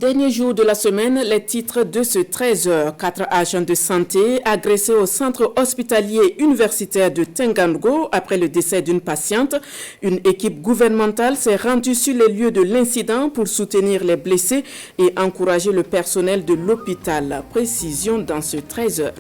dernier jour de la semaine, les titres de ce 13h. 4 agents de santé agressés au centre hospitalier universitaire de Tengango après le décès d'une patiente. Une équipe gouvernementale s'est rendue sur les lieux de l'incident pour soutenir les blessés et encourager le personnel de l'hôpital. Précision dans ce 13h.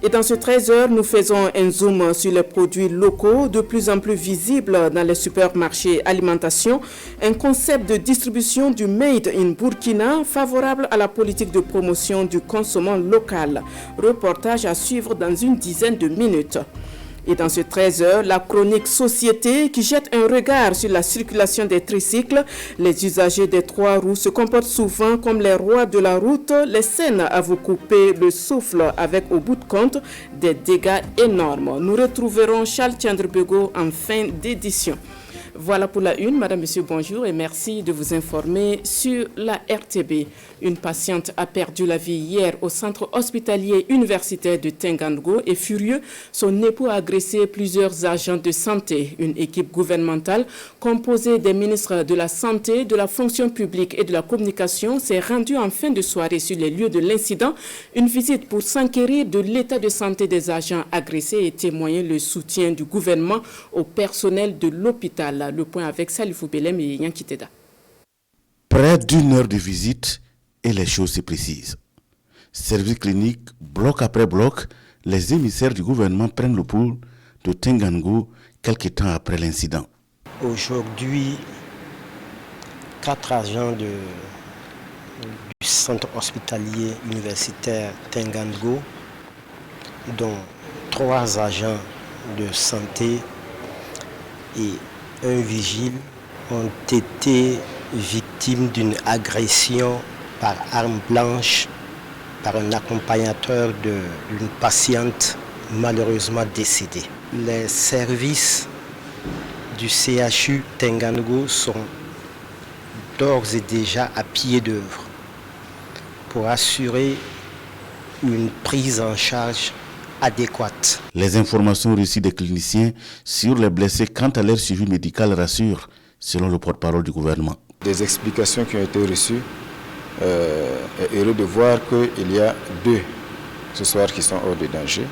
Et dans ce 13h, nous faisons un zoom sur les produits locaux de plus en plus visibles dans les supermarchés alimentation. Un concept de distribution du Made in Burkina favorable à la politique de promotion du consommant local. Reportage à suivre dans une dizaine de minutes. Et dans ce 13h, la chronique Société qui jette un regard sur la circulation des tricycles. Les usagers des 3 roues se comportent souvent comme les rois de la route. Les scènes à vous couper le souffle avec au bout de compte des dégâts énormes. Nous retrouverons Charles Tiandrebego en fin d'édition. Voilà pour la une. Madame, Monsieur, bonjour et merci de vous informer sur la RTB. Une patiente a perdu la vie hier au centre hospitalier universitaire de Tengango et furieux, son époux a agressé plusieurs agents de santé. Une équipe gouvernementale composée des ministres de la Santé, de la Fonction publique et de la Communication s'est rendue en fin de soirée sur les lieux de l'incident. Une visite pour s'enquérir de l'état de santé des agents agressés et témoigner le soutien du gouvernement au personnel de l'hôpital. Le point avec Salifou Belem et Yanki Teda. Près d'une heure de visite et les choses se précisent. Service clinique, bloc après bloc, les émissaires du gouvernement prennent le pouls de Tengango quelques temps après l'incident. Aujourd'hui, 4 agents du centre hospitalier universitaire Tengango, dont 3 agents de santé et un vigile, ont été victimes d'une agression par arme blanche par un accompagnateur d'une patiente malheureusement décédée. Les services du CHU Tengango sont d'ores et déjà à pied d'œuvre pour assurer une prise en charge adéquate. Les informations reçues des cliniciens sur les blessés quant à leur suivi médical rassurent, selon le porte-parole du gouvernement. Des explications qui ont été reçues, est heureux de voir qu'il y a 2 ce soir qui sont hors de danger,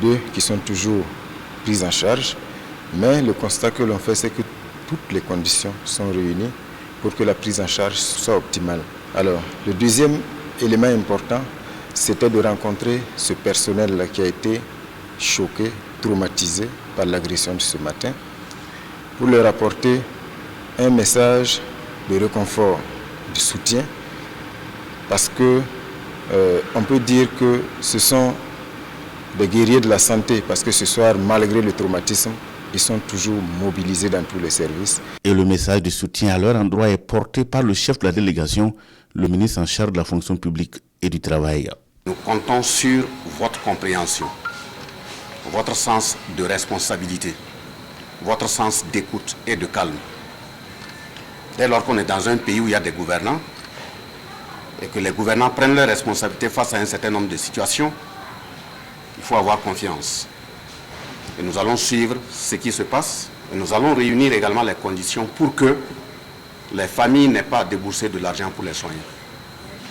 2 qui sont toujours prises en charge, mais le constat que l'on fait, c'est que toutes les conditions sont réunies pour que la prise en charge soit optimale. Alors, le deuxième élément important, c'était de rencontrer ce personnel-là qui a été choqué, traumatisé par l'agression de ce matin, pour leur apporter un message de réconfort, de soutien, parce que on peut dire que ce sont des guerriers de la santé, parce que ce soir, malgré le traumatisme, ils sont toujours mobilisés dans tous les services. Et le message de soutien à leur endroit est porté par le chef de la délégation, le ministre en charge de la fonction publique et du travail. Nous comptons sur votre compréhension, votre sens de responsabilité, votre sens d'écoute et de calme. Dès lors qu'on est dans un pays où il y a des gouvernants et que les gouvernants prennent leurs responsabilités face à un certain nombre de situations, il faut avoir confiance. Et nous allons suivre ce qui se passe et nous allons réunir également les conditions pour que les familles n'aient pas à débourser de l'argent pour les soigner.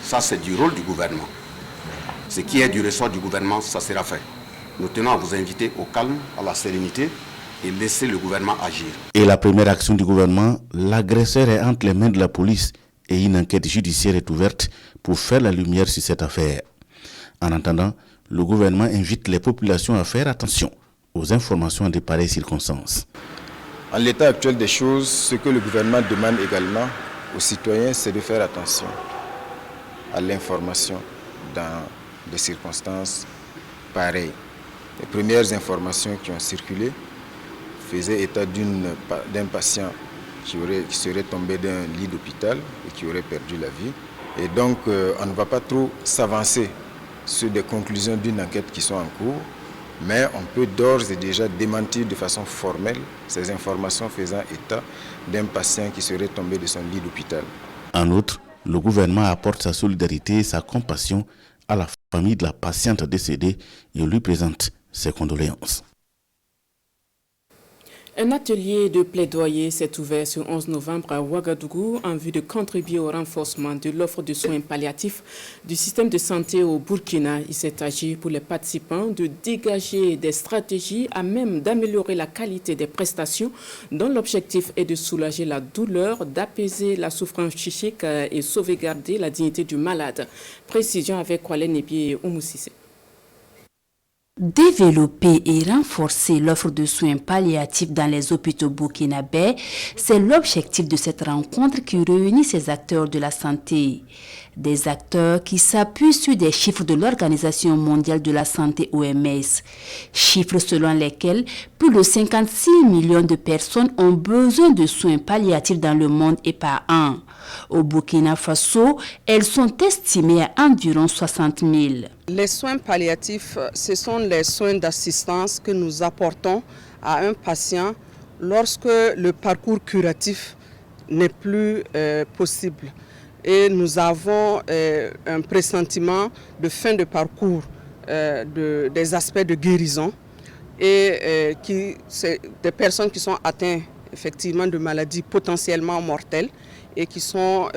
Ça, c'est du rôle du gouvernement. Ce qui est du ressort du gouvernement, ça sera fait. Nous tenons à vous inviter au calme, à la sérénité et laisser le gouvernement agir. Et la première action du gouvernement, l'agresseur est entre les mains de la police et une enquête judiciaire est ouverte pour faire la lumière sur cette affaire. En attendant, le gouvernement invite les populations à faire attention aux informations de pareilles circonstances. En l'état actuel des choses, ce que le gouvernement demande également aux citoyens, c'est de faire attention à l'information dans des circonstances pareilles. Les premières informations qui ont circulé faisaient état d'un patient qui serait tombé d'un lit d'hôpital et qui aurait perdu la vie. Et donc, on ne va pas trop s'avancer sur des conclusions d'une enquête qui sont en cours, mais on peut d'ores et déjà démentir de façon formelle ces informations faisant état d'un patient qui serait tombé de son lit d'hôpital. En outre, le gouvernement apporte sa solidarité et sa compassion à la famille de la patiente décédée et lui présente ses condoléances. Un atelier de plaidoyer s'est ouvert ce 11 novembre à Ouagadougou en vue de contribuer au renforcement de l'offre de soins palliatifs du système de santé au Burkina. Il s'est agi pour les participants de dégager des stratégies à même d'améliorer la qualité des prestations dont l'objectif est de soulager la douleur, d'apaiser la souffrance psychique et sauvegarder la dignité du malade. Précision avec Kwale Nebi et Oumoussissé. Développer et renforcer l'offre de soins palliatifs dans les hôpitaux burkinabés, c'est l'objectif de cette rencontre qui réunit ces acteurs de la santé. Des acteurs qui s'appuient sur des chiffres de l'Organisation mondiale de la santé OMS, chiffres selon lesquels plus de 56 millions de personnes ont besoin de soins palliatifs dans le monde et par an. Au Burkina Faso, elles sont estimées à environ 60 000. Les soins palliatifs, ce sont les soins d'assistance que nous apportons à un patient lorsque le parcours curatif n'est plus possible. Et nous avons un pressentiment de fin de parcours des aspects de guérison et c'est des personnes qui sont atteintes effectivement de maladies potentiellement mortelles et qui sont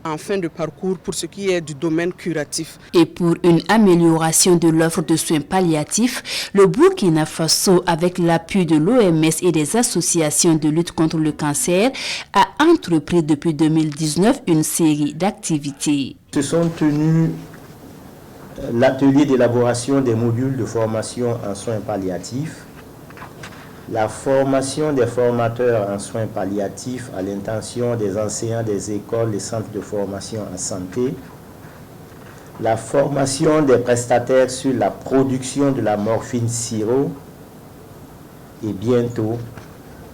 en fin de parcours pour ce qui est du domaine curatif. Et pour une amélioration de l'offre de soins palliatifs, le Burkina Faso, avec l'appui de l'OMS et des associations de lutte contre le cancer, a entrepris depuis 2019 une série d'activités. Se sont tenus l'atelier d'élaboration des modules de formation en soins palliatifs, la formation des formateurs en soins palliatifs à l'intention des enseignants des écoles et centres de formation en santé, la formation des prestataires sur la production de la morphine sirop et bientôt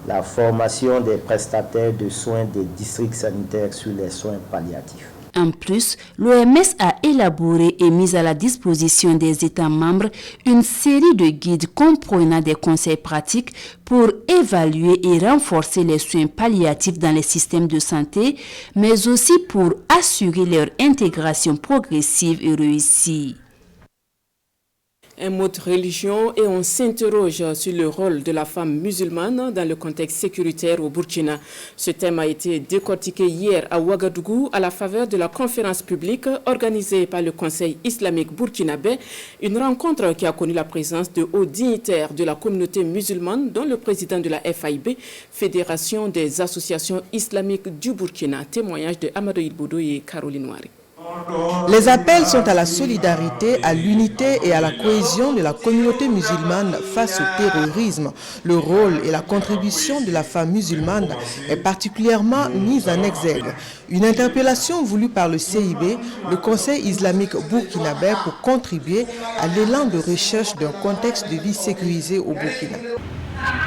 la formation des prestataires de soins des districts sanitaires sur les soins palliatifs. En plus, l'OMS a élaboré et mis à la disposition des États membres une série de guides comprenant des conseils pratiques pour évaluer et renforcer les soins palliatifs dans les systèmes de santé, mais aussi pour assurer leur intégration progressive et réussie. Un mot de religion et on s'interroge sur le rôle de la femme musulmane dans le contexte sécuritaire au Burkina. Ce thème a été décortiqué hier à Ouagadougou à la faveur de la conférence publique organisée par le Conseil islamique burkinabé, une rencontre qui a connu la présence de hauts dignitaires de la communauté musulmane, dont le président de la FAIB, Fédération des associations islamiques du Burkina. Témoignage de Amadou Ilboudou et Caroline Ouari. Les appels sont à la solidarité, à l'unité et à la cohésion de la communauté musulmane face au terrorisme. Le rôle et la contribution de la femme musulmane est particulièrement mise en exergue. Une interpellation voulue par le CIB, le Conseil islamique burkinabé, pour contribuer à l'élan de recherche d'un contexte de vie sécurisé au Burkina.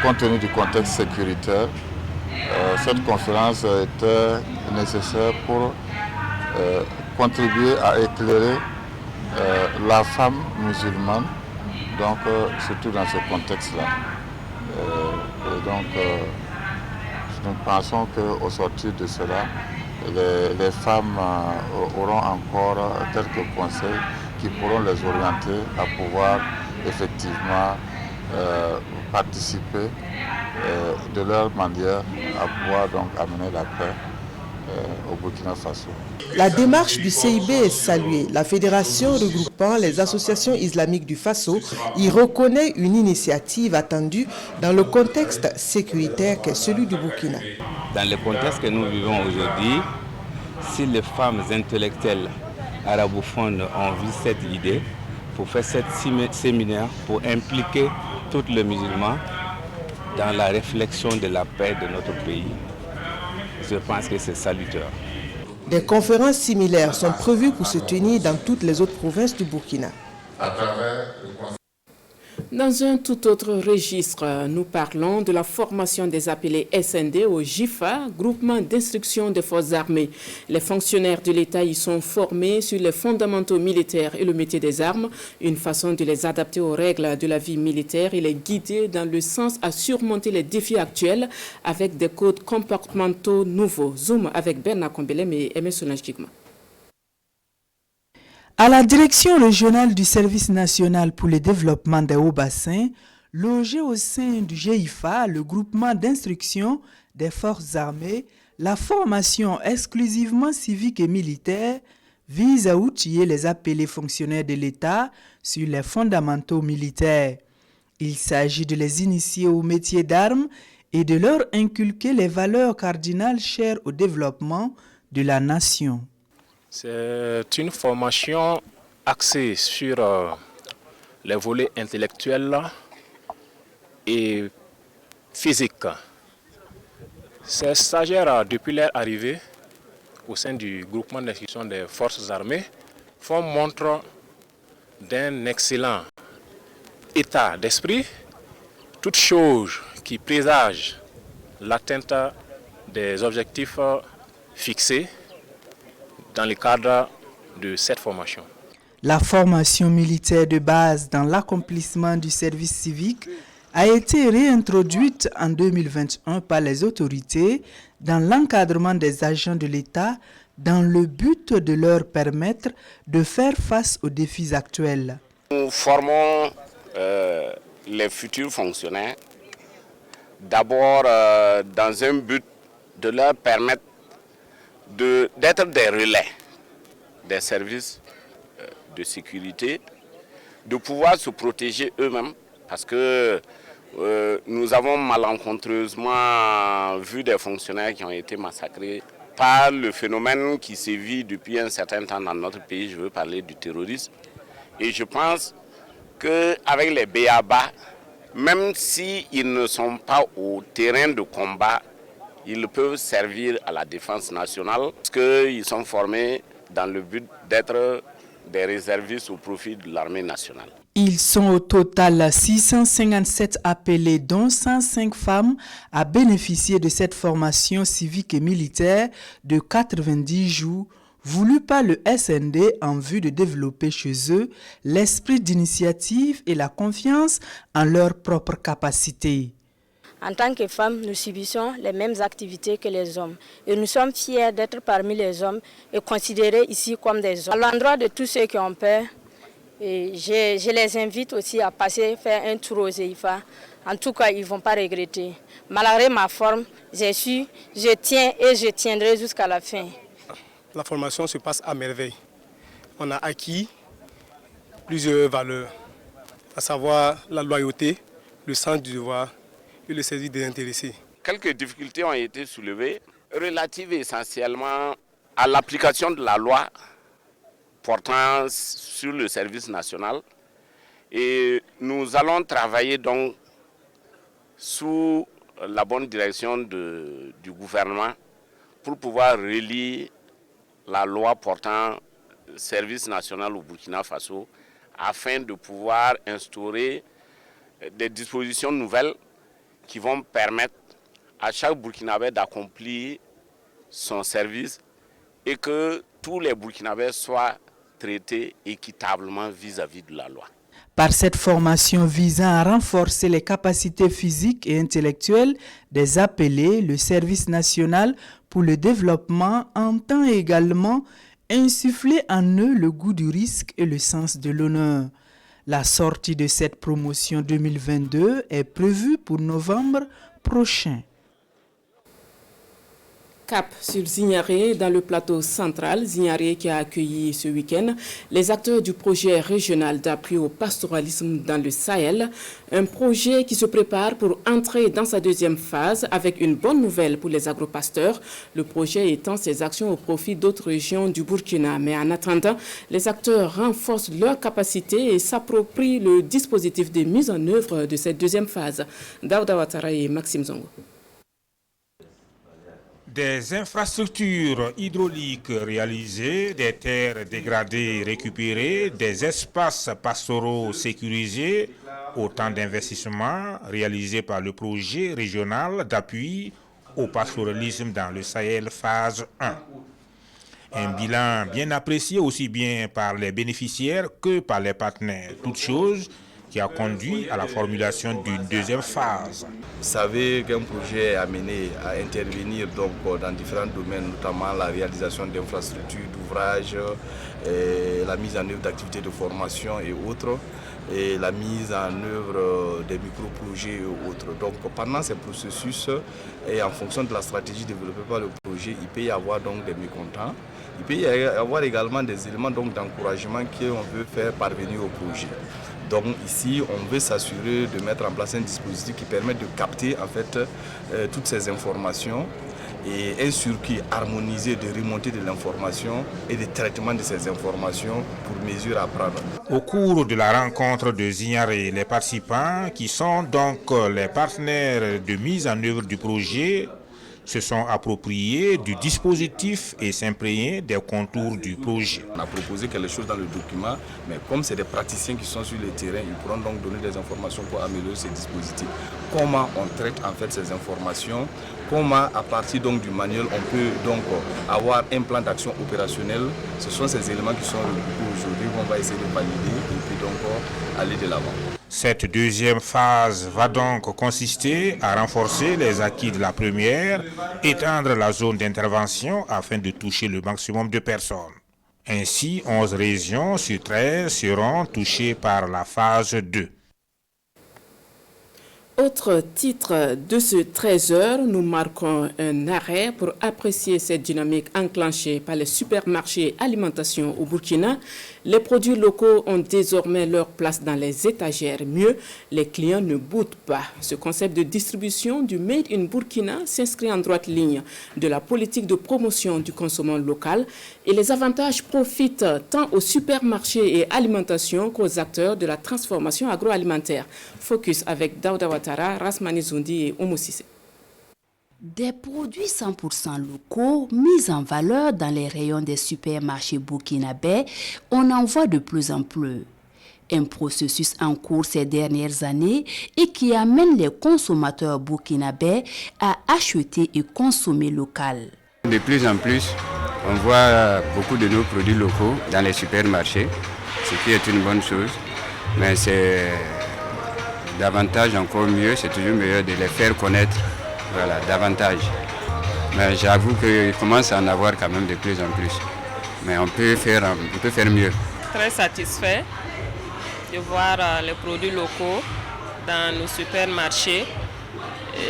Compte tenu du contexte sécuritaire, cette conférence était nécessaire pour contribuer à éclairer la femme musulmane, donc surtout dans ce contexte-là. Nous pensons qu'au sortir de cela, les femmes auront encore quelques conseils qui pourront les orienter à pouvoir effectivement participer de leur manière à pouvoir donc amener la paix au Burkina Faso. La démarche du CIB est saluée. La fédération regroupant les associations islamiques du Faso y reconnaît une initiative attendue dans le contexte sécuritaire qu'est celui du Burkina. Dans le contexte que nous vivons aujourd'hui, si les femmes intellectuelles arabophones ont vu cette idée pour faire ce séminaire pour impliquer tous les musulmans dans la réflexion de la paix de notre pays, je pense que c'est salutaire. Des conférences similaires sont prévues pour se tenir dans toutes les autres provinces du Burkina. Dans un tout autre registre, nous parlons de la formation des appelés SND au GIFA, groupement d'instruction des forces armées. Les fonctionnaires de l'État y sont formés sur les fondamentaux militaires et le métier des armes, une façon de les adapter aux règles de la vie militaire et les guider dans le sens à surmonter les défis actuels avec des codes comportementaux nouveaux. Zoom avec Bernard Kombelem et Aimé Solange-Kigma. À la direction régionale du Service national pour le développement des hauts bassins, Logé au sein du GIFA, le groupement d'instruction des forces armées, la formation exclusivement civique et militaire vise à outiller les appelés fonctionnaires de l'État sur les fondamentaux militaires. Il s'agit de les initier au métier d'armes et de leur inculquer les valeurs cardinales chères au développement de la nation. C'est une formation axée sur les volets intellectuels et physiques. Ces stagiaires, depuis leur arrivée au sein du groupement d'instruction des forces armées, font montre d'un excellent état d'esprit, toute chose qui présage l'atteinte des objectifs fixés dans le cadre de cette formation. La formation militaire de base dans l'accomplissement du service civique a été réintroduite en 2021 par les autorités dans l'encadrement des agents de l'État dans le but de leur permettre de faire face aux défis actuels. Nous formons les futurs fonctionnaires d'abord dans un but de leur permettre d'être des relais des services de sécurité, de pouvoir se protéger eux-mêmes parce que nous avons malencontreusement vu des fonctionnaires qui ont été massacrés par le phénomène qui sévit depuis un certain temps dans notre pays, je veux parler du terrorisme. Et je pense qu'avec les BABA, même s'ils ne sont pas au terrain de combat, ils peuvent servir à la défense nationale parce qu'ils sont formés dans le but d'être des réservistes au profit de l'armée nationale. Ils sont au total 657 appelés, dont 105 femmes, à bénéficier de cette formation civique et militaire de 90 jours, voulue par le SND en vue de développer chez eux l'esprit d'initiative et la confiance en leurs propres capacités. En tant que femmes, nous subissons les mêmes activités que les hommes. Et nous sommes fiers d'être parmi les hommes et considérés ici comme des hommes. À l'endroit de tous ceux qui ont peur, et je les invite aussi à passer faire un tour aux EIFA. En tout cas, ils ne vont pas regretter. Malgré ma forme, je tiens et je tiendrai jusqu'à la fin. La formation se passe à merveille. On a acquis plusieurs valeurs, à savoir la loyauté, le sens du devoir et le service des intéressés. Quelques difficultés ont été soulevées, relatives essentiellement à l'application de la loi portant sur le service national. Et nous allons travailler donc sous la bonne direction du gouvernement pour pouvoir relire la loi portant service national au Burkina Faso afin de pouvoir instaurer des dispositions nouvelles qui vont permettre à chaque Burkinabé d'accomplir son service et que tous les Burkinabés soient traités équitablement vis-à-vis de la loi. Par cette formation visant à renforcer les capacités physiques et intellectuelles des appelés, le service national pour le développement entend également insuffler en eux le goût du risque et le sens de l'honneur. La sortie de cette promotion 2022 est prévue pour novembre prochain. Cap sur Zignaré, dans le plateau central, Zignaré qui a accueilli ce week-end les acteurs du projet régional d'appui au pastoralisme dans le Sahel, un projet qui se prépare pour entrer dans sa deuxième phase avec une bonne nouvelle pour les agropasteurs, le projet étend ses actions au profit d'autres régions du Burkina. Mais en attendant, les acteurs renforcent leurs capacités et s'approprient le dispositif de mise en œuvre de cette deuxième phase. Daouda Ouattara et Maxime Zongo. Des infrastructures hydrauliques réalisées, des terres dégradées récupérées, des espaces pastoraux sécurisés, autant d'investissements réalisés par le projet régional d'appui au pastoralisme dans le Sahel phase 1. Un bilan bien apprécié aussi bien par les bénéficiaires que par les partenaires. Toute chose qui a conduit à la formulation d'une deuxième phase. Vous savez qu'un projet est amené à intervenir donc dans différents domaines, notamment la réalisation d'infrastructures, d'ouvrages, la mise en œuvre d'activités de formation et autres, et la mise en œuvre des micro-projets et autres. Donc pendant ces processus et en fonction de la stratégie développée par le projet, il peut y avoir donc des mécontents. Il peut y avoir également des éléments d'encouragement qu'on veut faire parvenir au projet. Donc ici, on veut s'assurer de mettre en place un dispositif qui permet de capter en fait toutes ces informations et un circuit harmonisé de remontée de l'information et de traitement de ces informations pour mesure à prendre. Au cours de la rencontre de Zignaré, les participants, qui sont donc les partenaires de mise en œuvre du projet, se sont appropriés du dispositif et s'imprégner des contours du projet. On a proposé quelque chose dans le document, mais comme c'est des praticiens qui sont sur le terrain, ils pourront donc donner des informations pour améliorer ces dispositifs. Comment on traite en fait ces informations, comment à partir donc du manuel on peut donc avoir un plan d'action opérationnel. Ce sont ces éléments qui sont regroupés aujourd'hui qu'on va essayer de valider et puis donc aller de l'avant. Cette deuxième phase va donc consister à renforcer les acquis de la première, étendre la zone d'intervention afin de toucher le maximum de personnes. Ainsi, 11 régions sur 13 seront touchées par la phase 2. Autre titre de ce 13h, nous marquons un arrêt pour apprécier cette dynamique enclenchée par les supermarchés alimentation au Burkina. Les produits locaux ont désormais leur place dans les étagères. Mieux, les clients ne boudent pas. Ce concept de distribution du Made in Burkina s'inscrit en droite ligne de la politique de promotion du consommant local et les avantages profitent tant aux supermarchés et alimentation qu'aux acteurs de la transformation agroalimentaire. Focus avec Daouda Ouattara, Rasmani Zoundi et Oumou Sissé. Des produits 100% locaux mis en valeur dans les rayons des supermarchés burkinabés, on en voit de plus en plus. Un processus en cours ces dernières années et qui amène les consommateurs burkinabés à acheter et consommer local. De plus en plus, on voit beaucoup de nos produits locaux dans les supermarchés, ce qui est une bonne chose, mais c'est davantage encore mieux, c'est toujours meilleur de les faire connaître. Voilà, davantage. Mais j'avoue qu'il commence à en avoir quand même de plus en plus. Mais on peut faire mieux. Très satisfait de voir les produits locaux dans nos supermarchés.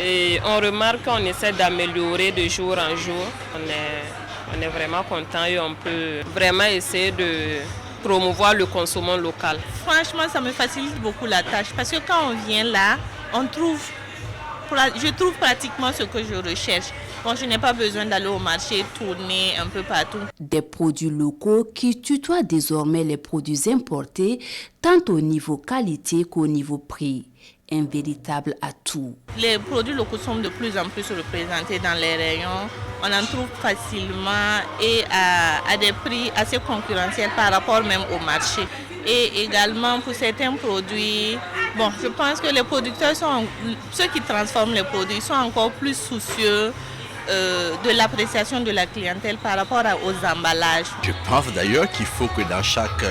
Et on remarque qu'on essaie d'améliorer de jour en jour. On est vraiment content et on peut vraiment essayer de promouvoir le consommant local. Franchement, ça me facilite beaucoup la tâche parce que quand on vient là, je trouve pratiquement ce que je recherche. Bon, je n'ai pas besoin d'aller au marché, tourner un peu partout. Des produits locaux qui tutoient désormais les produits importés, tant au niveau qualité qu'au niveau prix. Un véritable atout. Les produits locaux sont de plus en plus représentés dans les rayons. On en trouve facilement et à des prix assez concurrentiels par rapport même au marché. Et également pour certains produits, bon, je pense que les producteurs ceux qui transforment les produits sont encore plus soucieux de l'appréciation de la clientèle par rapport aux emballages. Je pense d'ailleurs qu'il faut que dans chaque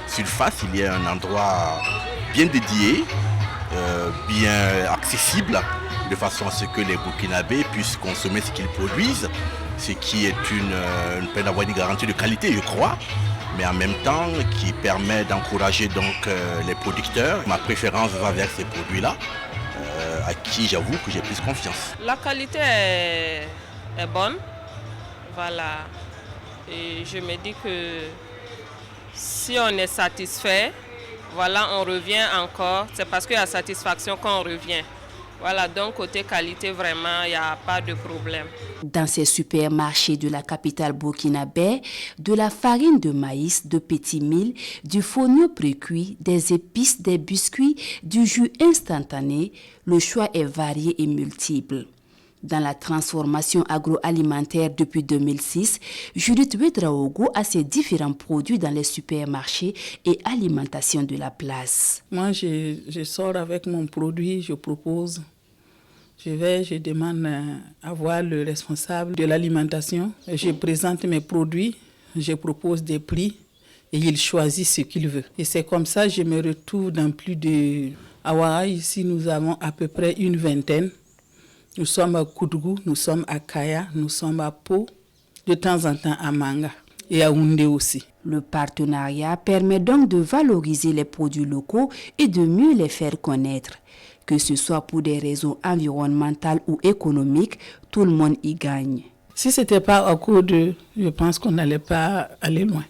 surface, il y ait un endroit bien dédié, bien accessible, de façon à ce que les Burkinabés puissent consommer ce qu'ils produisent, ce qui est peut avoir une garantie de qualité, je crois, mais en même temps qui permet d'encourager donc les producteurs. Ma préférence va vers ces produits-là, à qui j'avoue que j'ai plus confiance. La qualité est bonne, voilà, et je me dis que si on est satisfait, voilà, on revient encore, c'est parce qu'il y a satisfaction qu'on revient. Voilà, donc côté qualité, vraiment, il n'y a pas de problème. Dans ces supermarchés de la capitale burkinabé, de la farine de maïs, de petits milles, du fonio précuit, des épices, des biscuits, du jus instantané, le choix est varié et multiple. Dans la transformation agroalimentaire depuis 2006, Judith Ouedraogo a ses différents produits dans les supermarchés et alimentation de la place. Moi, je sors avec mon produit, je propose. Je demande à voir le responsable de l'alimentation. Je présente mes produits, je propose des prix et il choisit ce qu'il veut. Et c'est comme ça que je me retrouve dans plus de... À Ouaga, ici, nous avons à peu près une vingtaine. Nous sommes à Koudgou, nous sommes à Kaya, nous sommes à Pau, de temps en temps à Manga et à Oundé aussi. Le partenariat permet donc de valoriser les produits locaux et de mieux les faire connaître. Que ce soit pour des raisons environnementales ou économiques, tout le monde y gagne. Si ce n'était pas à cause de... Je pense qu'on n'allait pas aller loin.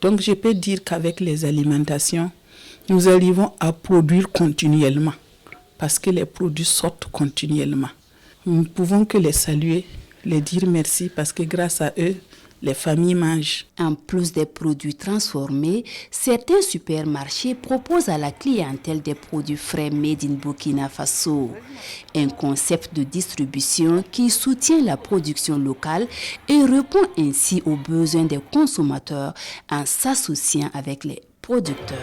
Donc je peux dire qu'avec les alimentations, nous arrivons à produire continuellement parce que les produits sortent continuellement. Nous ne pouvons que les saluer, les dire merci parce que grâce à eux, les familles mangent. En plus des produits transformés, certains supermarchés proposent à la clientèle des produits frais made in Burkina Faso. Un concept de distribution qui soutient la production locale et répond ainsi aux besoins des consommateurs en s'associant avec les producteurs.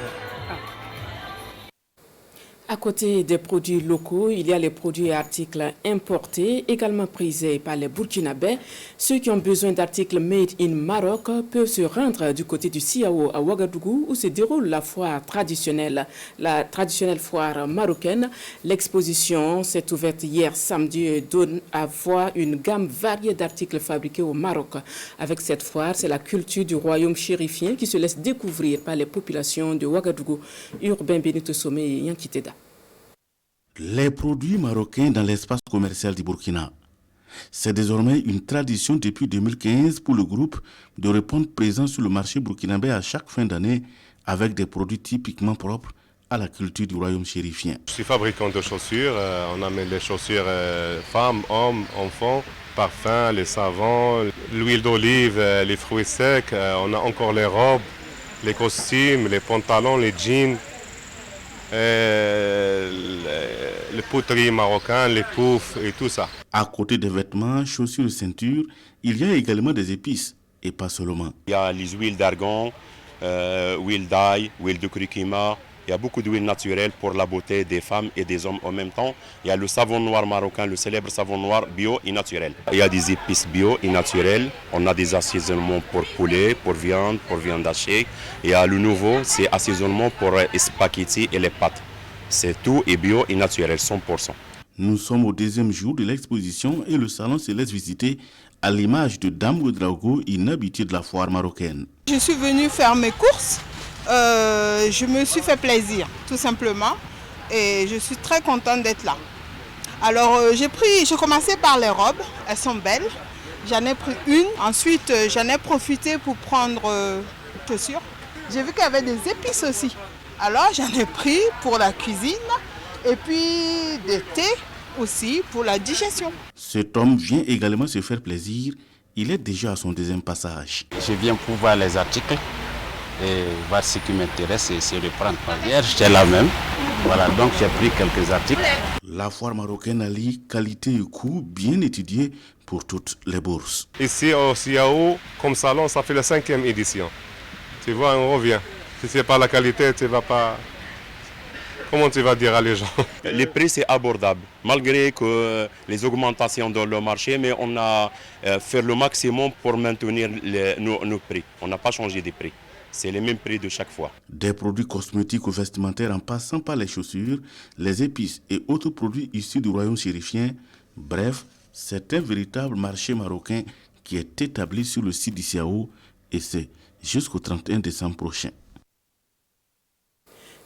À côté des produits locaux, il y a les produits et articles importés, également prisés par les Burkinabés. Ceux qui ont besoin d'articles made in Maroc peuvent se rendre du côté du Siao à Ouagadougou où se déroule la foire traditionnelle, la traditionnelle foire marocaine. L'exposition s'est ouverte hier samedi et donne à voir une gamme variée d'articles fabriqués au Maroc. Avec cette foire, c'est la culture du royaume chérifien qui se laisse découvrir par les populations de Ouagadougou. Urbain Benito Somé et Yankiteda. Les produits marocains dans l'espace commercial du Burkina. C'est désormais une tradition depuis 2015 pour le groupe de répondre présent sur le marché burkinabé à chaque fin d'année avec des produits typiquement propres à la culture du royaume chérifien. Je suis fabricant de chaussures. On amène les chaussures femmes, hommes, enfants, parfums, les savons, l'huile d'olive, les fruits secs. On a encore les robes, les costumes, les pantalons, les jeans. Les poteries marocaines, les poufs et tout ça. À côté des vêtements, chaussures et ceintures, il y a également des épices et pas seulement. Il y a les huiles d'argan, huile d'ail, huile de curcuma. Il y a beaucoup d'huiles naturelles pour la beauté des femmes et des hommes en même temps. Il y a le savon noir marocain, le célèbre savon noir bio et naturel. Il y a des épices bio et naturelles. On a des assaisonnements pour poulet, pour viande hachée. Il y a le nouveau, c'est assaisonnement pour les spaghettis et les pâtes. C'est tout et bio et naturel, 100%. Nous sommes au deuxième jour de l'exposition et le salon se laisse visiter à l'image de Dame Ouedraogo, une habituée de la foire marocaine. Je suis venue faire mes courses. Je me suis fait plaisir, tout simplement, et je suis très contente d'être là. Alors j'ai commencé par les robes, elles sont belles. J'en ai pris une, ensuite j'en ai profité pour prendre chaussures. J'ai vu qu'il y avait des épices aussi. Alors j'en ai pris pour la cuisine et puis des thés aussi pour la digestion. Cet homme vient également se faire plaisir. Il est déjà à son deuxième passage. Je viens pour voir les articles et voir ce qui m'intéresse et se reprendre. Hier, j'étais là même. Voilà, donc j'ai pris quelques articles. La foire marocaine allie qualité et coût bien étudiés pour toutes les bourses. Ici au Siao, comme salon, ça fait la 5e édition. Tu vois, on revient. Si ce n'est pas la qualité, tu ne vas pas... Comment tu vas dire à les gens? Les prix, c'est abordable. Malgré que les augmentations dans le marché, mais on a fait le maximum pour maintenir nos prix. On n'a pas changé de prix. C'est les mêmes prix de chaque fois. Des produits cosmétiques ou vestimentaires en passant par les chaussures, les épices et autres produits issus du royaume chérifien. Bref, c'est un véritable marché marocain qui est établi sur le site du Siao et c'est jusqu'au 31 décembre prochain.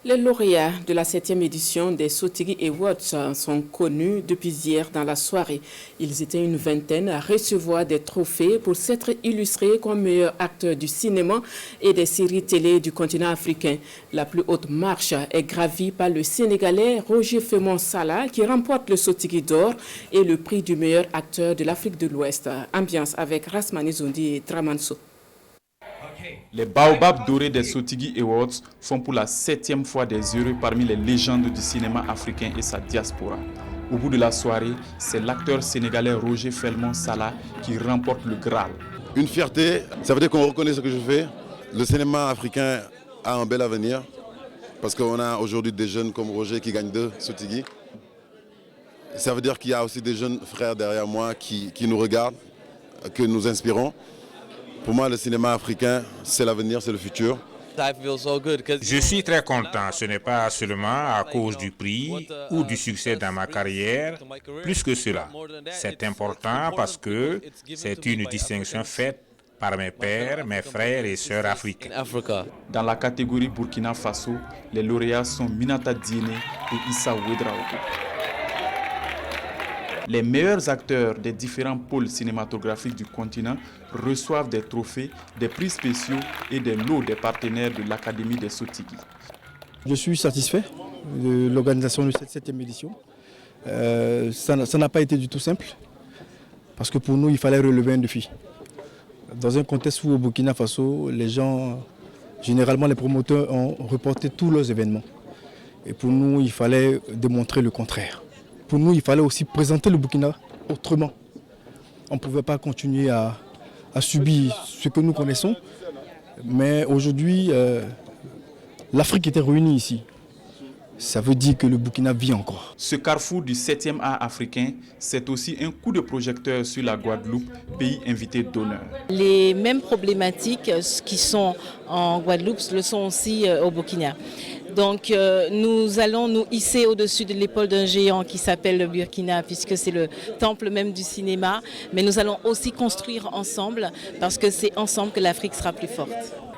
Les lauréats de la 7e édition des Sotigi Awards sont connus depuis hier dans la soirée. Ils étaient une vingtaine à recevoir des trophées pour s'être illustrés comme meilleurs acteurs du cinéma et des séries télé du continent africain. La plus haute marche est gravie par le Sénégalais Roger Femon Salah qui remporte le Sotigi d'or et le prix du meilleur acteur de l'Afrique de l'Ouest. Ambiance avec Rasmani Zondi et Tramanso. Les baobabs dorés des Sotigi Awards font pour la 7e fois des heureux parmi les légendes du cinéma africain et sa diaspora. Au bout de la soirée, c'est l'acteur sénégalais Roger Felmon Salah qui remporte le Graal. Une fierté, ça veut dire qu'on reconnaît ce que je fais. Le cinéma africain a un bel avenir parce qu'on a aujourd'hui des jeunes comme Roger qui gagnent 2 Sotigi. Ça veut dire qu'il y a aussi des jeunes frères derrière moi qui nous regardent, que nous inspirons. Pour moi, le cinéma africain, c'est l'avenir, c'est le futur. Je suis très content. Ce n'est pas seulement à cause du prix ou du succès dans ma carrière, plus que cela. C'est important parce que c'est une distinction faite par mes pères, mes frères et sœurs africains. Dans la catégorie Burkina Faso, les lauréats sont Minata Diéné et Issa Ouedraogo. Les meilleurs acteurs des différents pôles cinématographiques du continent reçoivent des trophées, des prix spéciaux et des lots des partenaires de l'Académie des Sotigui. Je suis satisfait de l'organisation de cette 7e édition. Ça n'a pas été du tout simple, parce que pour nous, il fallait relever un défi. Dans un contexte où au Burkina Faso, les gens, généralement les promoteurs, ont reporté tous leurs événements. Et pour nous, il fallait démontrer le contraire. Pour nous, il fallait aussi présenter le Burkina autrement. On ne pouvait pas continuer à subir ce que nous connaissons. Mais aujourd'hui, l'Afrique était réunie ici. Ça veut dire que le Burkina vit encore. Ce carrefour du 7e art africain, c'est aussi un coup de projecteur sur la Guadeloupe, pays invité d'honneur. Les mêmes problématiques qui sont en Guadeloupe le sont aussi au Burkina. Donc nous allons nous hisser au-dessus de l'épaule d'un géant qui s'appelle le Burkina, puisque c'est le temple même du cinéma. Mais nous allons aussi construire ensemble, parce que c'est ensemble que l'Afrique sera plus forte.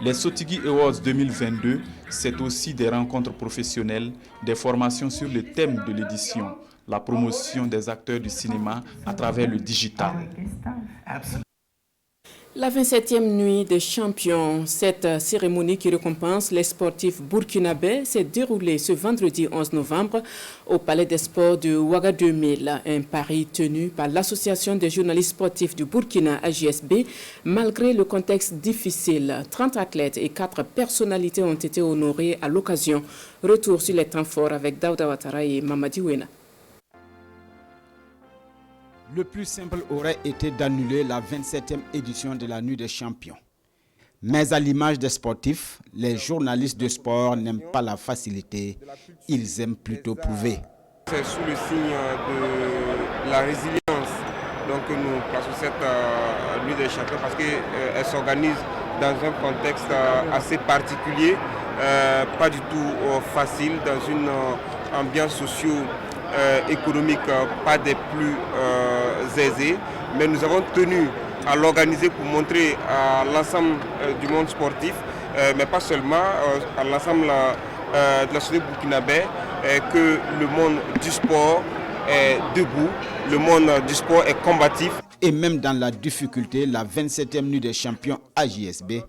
Les Sotigui Awards 2022, c'est aussi des rencontres professionnelles, des formations sur le thème de l'édition, la promotion des acteurs du cinéma à travers le digital. La 27e nuit des champions, cette cérémonie qui récompense les sportifs burkinabés s'est déroulée ce vendredi 11 novembre au Palais des Sports de Ouaga 2000, un pari tenu par l'Association des journalistes sportifs du Burkina AJSB. Malgré le contexte difficile, 30 athlètes et 4 personnalités ont été honorées à l'occasion. Retour sur les temps forts avec Daouda Ouattara et Mamadi Wena. Le plus simple aurait été d'annuler la 27e édition de la Nuit des Champions. Mais à l'image des sportifs, les journalistes de sport n'aiment pas la facilité, ils aiment plutôt prouver. C'est sous le signe de la résilience donc nous plaçons cette Nuit des Champions parce qu'elle s'organise dans un contexte assez particulier, pas du tout facile, dans une ambiance socio-économique pas des plus aisés, mais nous avons tenu à l'organiser pour montrer à l'ensemble du monde sportif, mais pas seulement, à l'ensemble de la société burkinabé, que le monde du sport est debout, le monde du sport est combatif. Et même dans la difficulté, la 27e Nuit des Champions AJSB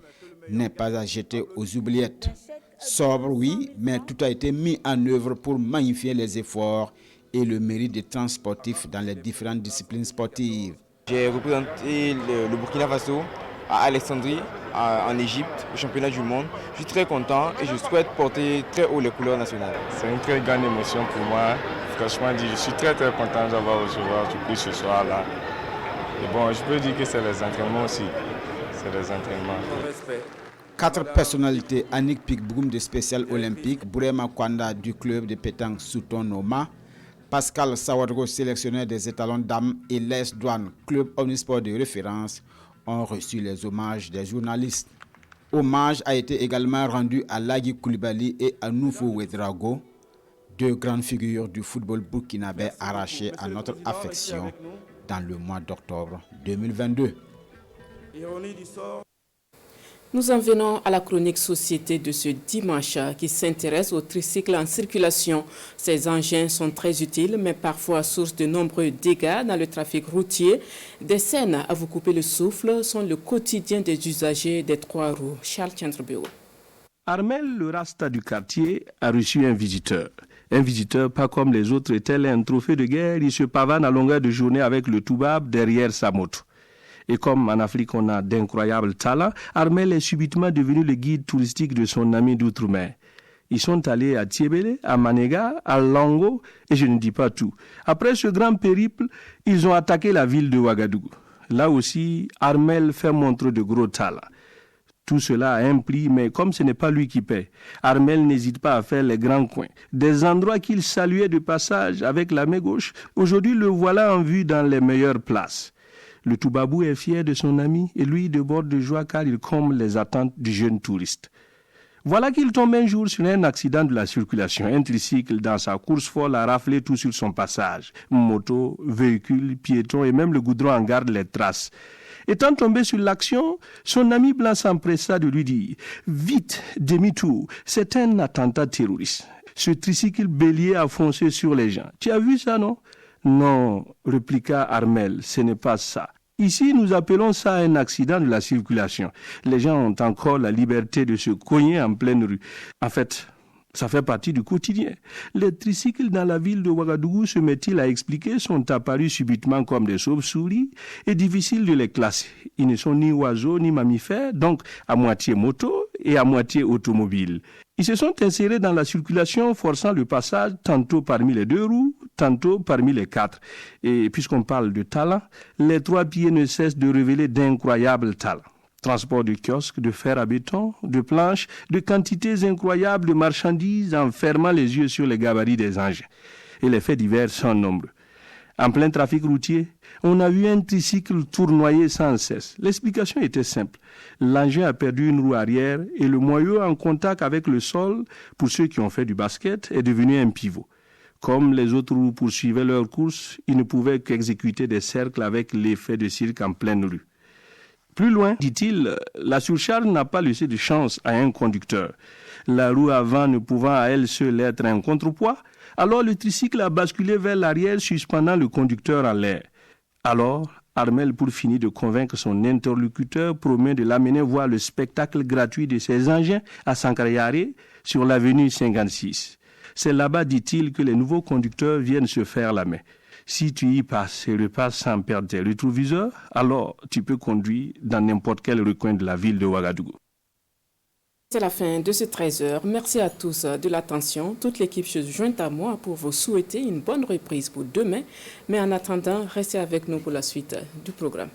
n'est pas à jeter aux oubliettes. Sobre, oui, mais tout a été mis en œuvre pour magnifier les efforts et le mérite des temps sportifs dans les différentes disciplines sportives. J'ai représenté le Burkina Faso à Alexandrie, en Égypte, au championnat du monde. Je suis très content et je souhaite porter très haut les couleurs nationales. C'est une très grande émotion pour moi. Franchement, je suis très content d'avoir recevoir tout plus ce soir-là. Et bon, je peux dire que c'est les entraînements aussi. C'est les entraînements. 4 personnalités, Annick Pikboum de Spécial Olympique, Bourema Kwanda du club de pétanque Souton Noma, Pascal Sawadro, sélectionneur des étalons dames, et Les Douane, club omnisport de référence, ont reçu les hommages des journalistes. Hommage a été également rendu à Lagui Koulibaly et à Noufo Ouedraogo, 2 grandes figures du football burkinabé arrachées à notre affection dans le mois d'octobre 2022. Nous en venons à la chronique société de ce dimanche qui s'intéresse au tricycle en circulation. Ces engins sont très utiles mais parfois source de nombreux dégâts dans le trafic routier. Des scènes à vous couper le souffle sont le quotidien des usagers des 3 roues. Charles Tiendrebeo. Armel, le rasta du quartier, a reçu un visiteur. Un visiteur pas comme les autres, tel un trophée de guerre, il se pavane à longueur de journée avec le toubab derrière sa moto. Et comme en Afrique on a d'incroyables talents, Armel est subitement devenu le guide touristique de son ami d'outre-mer. Ils sont allés à Tiebele, à Manega, à Lango, et je ne dis pas tout. Après ce grand périple, ils ont attaqué la ville de Ouagadougou. Là aussi, Armel fait montre de gros talents. Tout cela a un prix, mais comme ce n'est pas lui qui paie, Armel n'hésite pas à faire les grands coins. Des endroits qu'il saluait de passage avec la main gauche, aujourd'hui le voilà en vue dans les meilleures places. Le Toubabou est fier de son ami et lui déborde de joie car il comble les attentes du jeune touriste. Voilà qu'il tombe un jour sur un accident de la circulation. Un tricycle, dans sa course folle, a raflé tout sur son passage. Moto, véhicule, piéton et même le goudron en garde les traces. Étant tombé sur l'action, son ami blanc s'empressa de lui dire « Vite, demi-tour, c'est un attentat terroriste. Ce tricycle bélier a foncé sur les gens. Tu as vu ça, non ?» « Non, répliqua Armel, ce n'est pas ça. Ici, nous appelons ça un accident de la circulation. Les gens ont encore la liberté de se cogner en pleine rue. En fait, ça fait partie du quotidien. Les tricycles dans la ville de Ouagadougou, se met-il à expliquer, sont apparus subitement comme des chauves-souris et difficile de les classer. Ils ne sont ni oiseaux ni mammifères, donc à moitié moto et à moitié automobile. Ils se sont insérés dans la circulation, forçant le passage tantôt parmi les 2 roues, tantôt parmi les 4. Et puisqu'on parle de talent, les 3 pieds ne cessent de révéler d'incroyables talents. Transport de kiosques, de fer à béton, de planches, de quantités incroyables de marchandises en fermant les yeux sur les gabarits des engins. Et les faits divers sont nombreux. En plein trafic routier, on a vu un tricycle tournoyer sans cesse. L'explication était simple. L'engin a perdu une roue arrière et le moyeu en contact avec le sol, pour ceux qui ont fait du basket, est devenu un pivot. Comme les autres roues poursuivaient leur course, ils ne pouvaient qu'exécuter des cercles avec l'effet de cirque en pleine rue. Plus loin, dit-il, la surcharge n'a pas laissé de chance à un conducteur. La roue avant ne pouvant à elle seule être un contrepoids, alors le tricycle a basculé vers l'arrière, suspendant le conducteur en l'air. Alors, Armel, pour finir de convaincre son interlocuteur, promet de l'amener voir le spectacle gratuit de ses engins à Sankara-Yare sur l'avenue 56. C'est là-bas, dit-il, que les nouveaux conducteurs viennent se faire la main. Si tu y passes et repasses sans perdre tes rétroviseurs, alors tu peux conduire dans n'importe quel recoin de la ville de Ouagadougou. C'est la fin de ce 13h. Merci à tous de l'attention. Toute l'équipe se joint à moi pour vous souhaiter une bonne reprise pour demain. Mais en attendant, restez avec nous pour la suite du programme.